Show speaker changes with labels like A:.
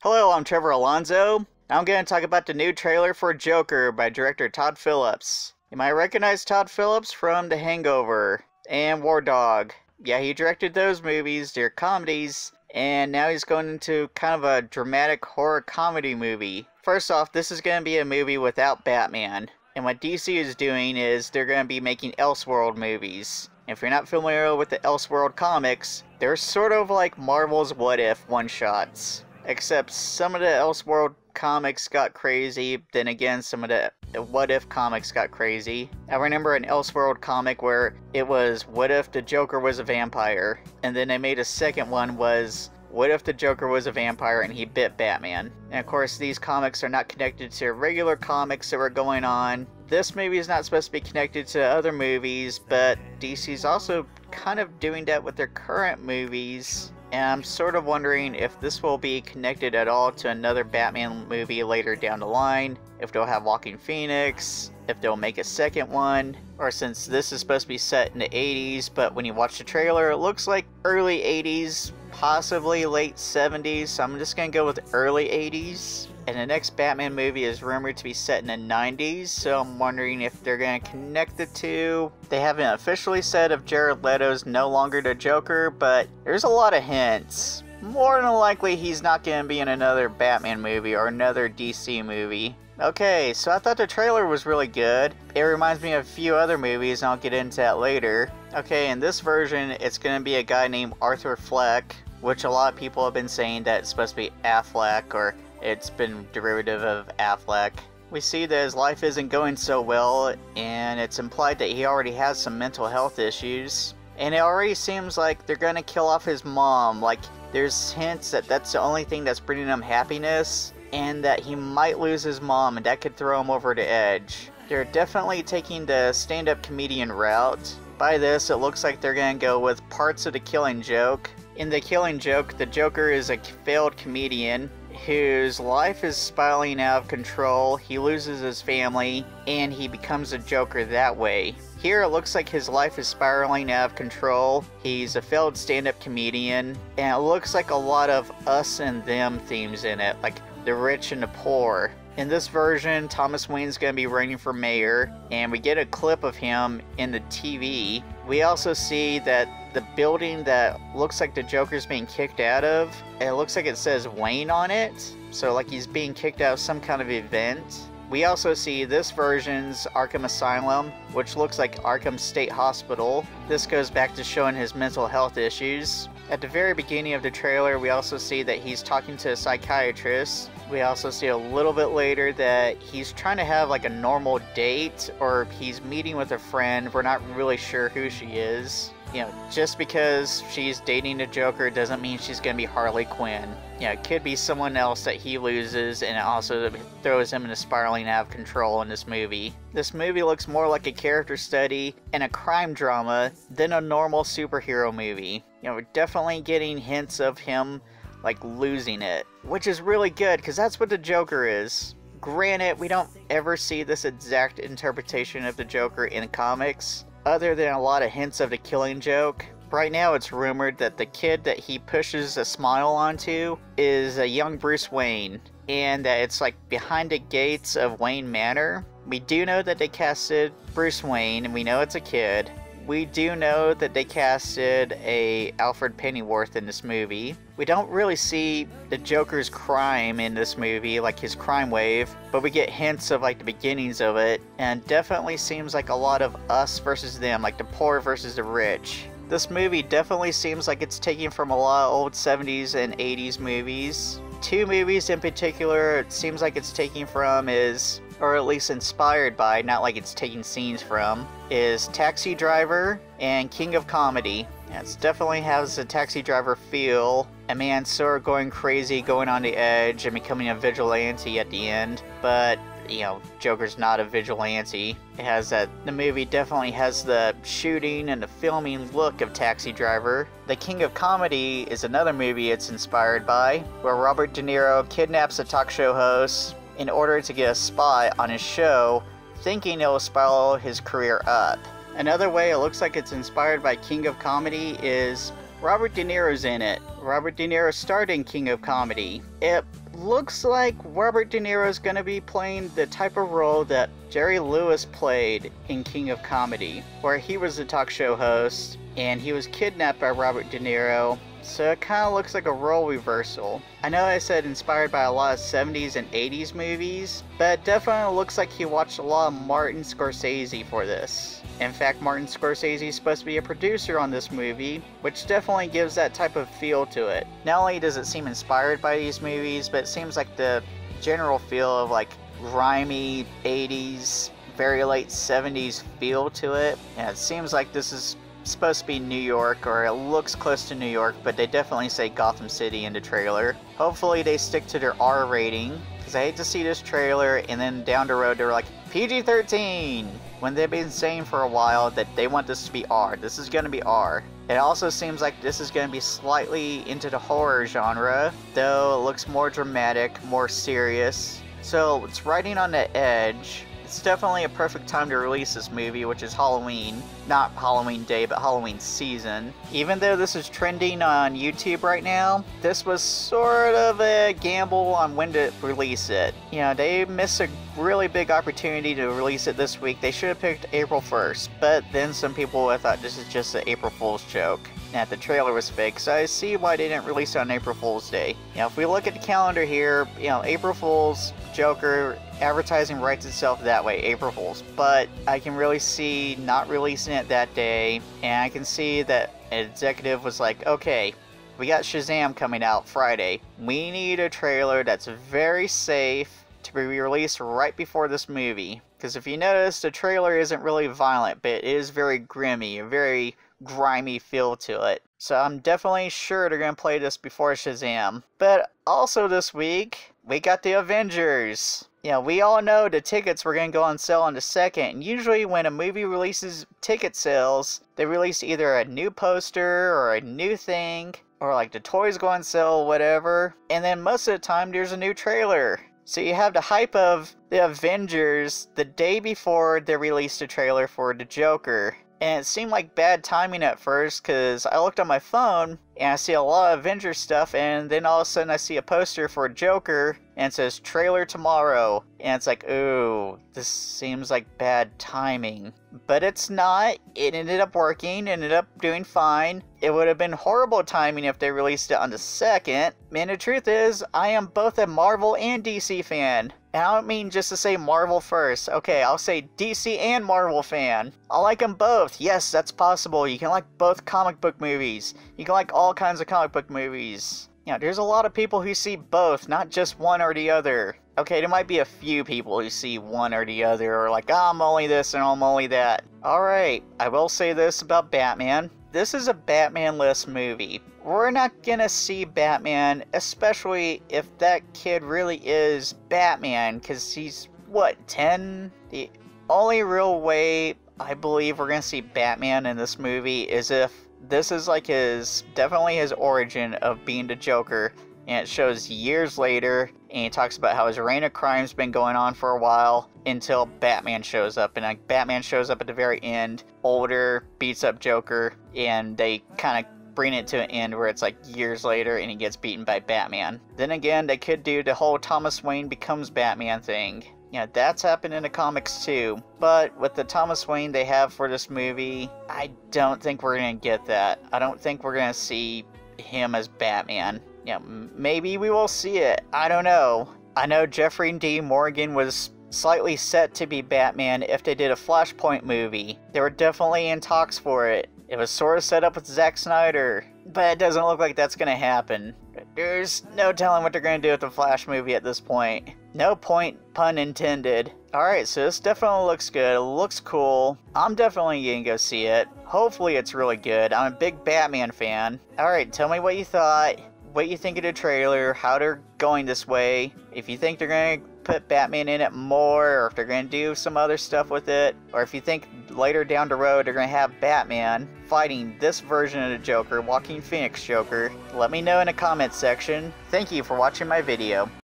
A: Hello, I'm Trevor Alonso. I'm going to talk about the new trailer for Joker by director Todd Phillips. You might recognize Todd Phillips from The Hangover and War Dog. Yeah, he directed those movies. They're comedies, and now he's going into kind of a dramatic horror comedy movie. First off, this is going to be a movie without Batman. And what DC is doing is they're going to be making Elseworld movies. If you're not familiar with the Elseworld comics, they're sort of like Marvel's What If one-shots. Except some of the Elseworld comics got crazy, then again some of the What If comics got crazy. I remember an Elseworld comic where it was what if the Joker was a vampire, and then they made a second one was what if the Joker was a vampire and he bit Batman. And of course these comics are not connected to regular comics that were going on. This movie is not supposed to be connected to other movies, but DC's also kind of doing that with their current movies. And I'm sort of wondering if this will be connected at all to another Batman movie later down the line, if they'll have Walking Phoenix, if they'll make a second one, or since this is supposed to be set in the 80s, but when you watch the trailer, it looks like early 80s, possibly late 70s, so I'm just gonna go with early 80s. And the next Batman movie is rumored to be set in the 90s, so I'm wondering if they're going to connect the two. They haven't officially said if Jared Leto's no longer the Joker, but there's a lot of hints. More than likely he's not going to be in another Batman movie or another DC movie. Okay, so I thought the trailer was really good. It reminds me of a few other movies, and I'll get into that later. Okay, in this version, it's going to be a guy named Arthur Fleck, which a lot of people have been saying that it's supposed to be Affleck, or it's been derivative of Affleck. We see that his life isn't going so well, and it's implied that he already has some mental health issues. And it already seems like they're gonna kill off his mom. Like, there's hints that that's the only thing that's bringing him happiness, and that he might lose his mom, and that could throw him over the edge. They're definitely taking the stand-up comedian route. By this, it looks like they're gonna go with parts of The Killing Joke. In The Killing Joke, the Joker is a failed comedian whose life is spiraling out of control. He loses his family, and he becomes a Joker that way. Here it looks like his life is spiraling out of control. He's a failed stand-up comedian, and it looks like a lot of us and them themes in it, like the rich and the poor. In this version, Thomas Wayne's going to be running for mayor, and we get a clip of him in the TV. We also see that the building that looks like the Joker's being kicked out of, it looks like it says Wayne on it, so like he's being kicked out of some kind of event. We also see this version's Arkham Asylum, which looks like Arkham State Hospital. This goes back to showing his mental health issues. At the very beginning of the trailer, we also see that he's talking to a psychiatrist. We also see a little bit later that he's trying to have like a normal date, or he's meeting with a friend. We're not really sure who she is. You know, just because she's dating the Joker doesn't mean she's going to be Harley Quinn. You know, it could be someone else that he loses, and it also throws him into spiraling out of control in this movie. This movie looks more like a character study and a crime drama than a normal superhero movie. You know, we're definitely getting hints of him like losing it, which is really good because that's what the Joker is. Granted, we don't ever see this exact interpretation of the Joker in comics, other than a lot of hints of The Killing Joke. Right now it's rumored that the kid that he pushes a smile onto is a young Bruce Wayne, and that it's like behind the gates of Wayne Manor. We do know that they casted Bruce Wayne, and we know it's a kid. We do know that they casted a Alfred Pennyworth in this movie. We don't really see the Joker's crime in this movie, like his crime wave, but we get hints of like the beginnings of it, and definitely seems like a lot of us versus them, like the poor versus the rich. This movie definitely seems like it's taken from a lot of old 70s and 80s movies. Two movies in particular it seems like it's taking from is, or at least inspired by, not like it's taking scenes from, is Taxi Driver and King of Comedy. Yeah, it definitely has a Taxi Driver feel. A man sort of going crazy, going on the edge, and becoming a vigilante at the end. But, you know, Joker's not a vigilante. It has that, the movie definitely has the shooting and the filming look of Taxi Driver. The King of Comedy is another movie it's inspired by, where Robert De Niro kidnaps a talk show host in order to get a spot on his show, thinking it will spiral his career up. Another way it looks like it's inspired by King of Comedy is Robert De Niro's in it. Robert De Niro starred in King of Comedy. It looks like Robert De Niro is going to be playing the type of role that Jerry Lewis played in King of Comedy, where he was the talk show host and he was kidnapped by Robert De Niro. So it kind of looks like a role reversal. I know I said inspired by a lot of 70s and 80s movies, but it definitely looks like he watched a lot of Martin Scorsese for this. In fact, Martin Scorsese is supposed to be a producer on this movie, which definitely gives that type of feel to it. Not only does it seem inspired by these movies, but it seems like the general feel of like grimy 80s, very late 70s feel to it. And it seems like this is supposed to be New York, or it looks close to New York, but they definitely say Gotham City in the trailer. Hopefully they stick to their R rating, because I hate to see this trailer and then down the road they're like PG-13, when they've been saying for a while that they want this to be R. This is going to be R. It also seems like this is going to be slightly into the horror genre, though it looks more dramatic, more serious. So it's riding on the edge. It's definitely a perfect time to release this movie, which is Halloween. Not Halloween Day, but Halloween season. Even though this is trending on YouTube right now, this was sort of a gamble on when to release it. You know, they missed a really big opportunity to release it this week. They should have picked April 1st, but then some people thought this is just an April Fool's joke. And the trailer was fake, so I see why they didn't release it on April Fool's Day. You know, if we look at the calendar here, you know, April Fool's, Joker, advertising writes itself that way, April Fool's. But I can really see not releasing it that day, and I can see that an executive was like, okay, we got Shazam coming out Friday. We need a trailer that's very safe to be released right before this movie. Because if you notice, the trailer isn't really violent, but it is very grimy, a very grimy feel to it. So I'm definitely sure they're going to play this before Shazam. But also this week, we got the Avengers. You know, we all know the tickets were going to go on sale on the 2nd. And usually when a movie releases ticket sales, they release either a new poster or a new thing, or like the toys go on sale, whatever. And then most of the time there's a new trailer. So you have the hype of the Avengers the day before they released a trailer for the Joker. And it seemed like bad timing at first, because I looked on my phone and I see a lot of Avengers stuff, and then all of a sudden I see a poster for Joker and it says trailer tomorrow. And it's like, ooh, this seems like bad timing. But it's not. It ended up working, ended up doing fine. It would have been horrible timing if they released it on the 2nd. And the truth is, I am both a Marvel and DC fan. And I don't mean just to say Marvel first. Okay, I'll say DC and Marvel fan. I like them both. Yes, that's possible. You can like both comic book movies. You can like all kinds of comic book movies. You know, there's a lot of people who see both, not just one or the other. Okay, there might be a few people who see one or the other, or like, oh, I'm only this and I'm only that. Alright, I will say this about Batman. This is a Batman-less movie. We're not gonna see Batman, especially if that kid really is Batman, because he's, what, 10? The only real way I believe we're gonna see Batman in this movie is if this is like definitely his origin of being the Joker, and it shows years later, and he talks about how his reign of crime's been going on for a while until Batman shows up, and like Batman shows up at the very end, older, beats up Joker, and they kind of bring it to an end where it's like years later and he gets beaten by Batman. Then again, they could do the whole Thomas Wayne becomes Batman thing. You know, that's happened in the comics too. But with the Thomas Wayne they have for this movie, I don't think we're going to get that. I don't think we're going to see him as Batman. You know, maybe we will see it. I don't know. I know Jeffrey D. Morgan was slightly set to be Batman if they did a Flashpoint movie. They were definitely in talks for it. It was sort of set up with Zack Snyder, but it doesn't look like that's going to happen. There's no telling what they're going to do with the Flash movie at this point. No point, pun intended. Alright, so this definitely looks good. It looks cool. I'm definitely going to go see it. Hopefully it's really good. I'm a big Batman fan. Alright, tell me what you thought. What you think of the trailer. How they're going this way. If you think they're going to put Batman in it more, or if they're going to do some other stuff with it, or if you think later down the road they're going to have Batman fighting this version of the Joker, Joaquin Phoenix Joker, let me know in the comments section. Thank you for watching my video.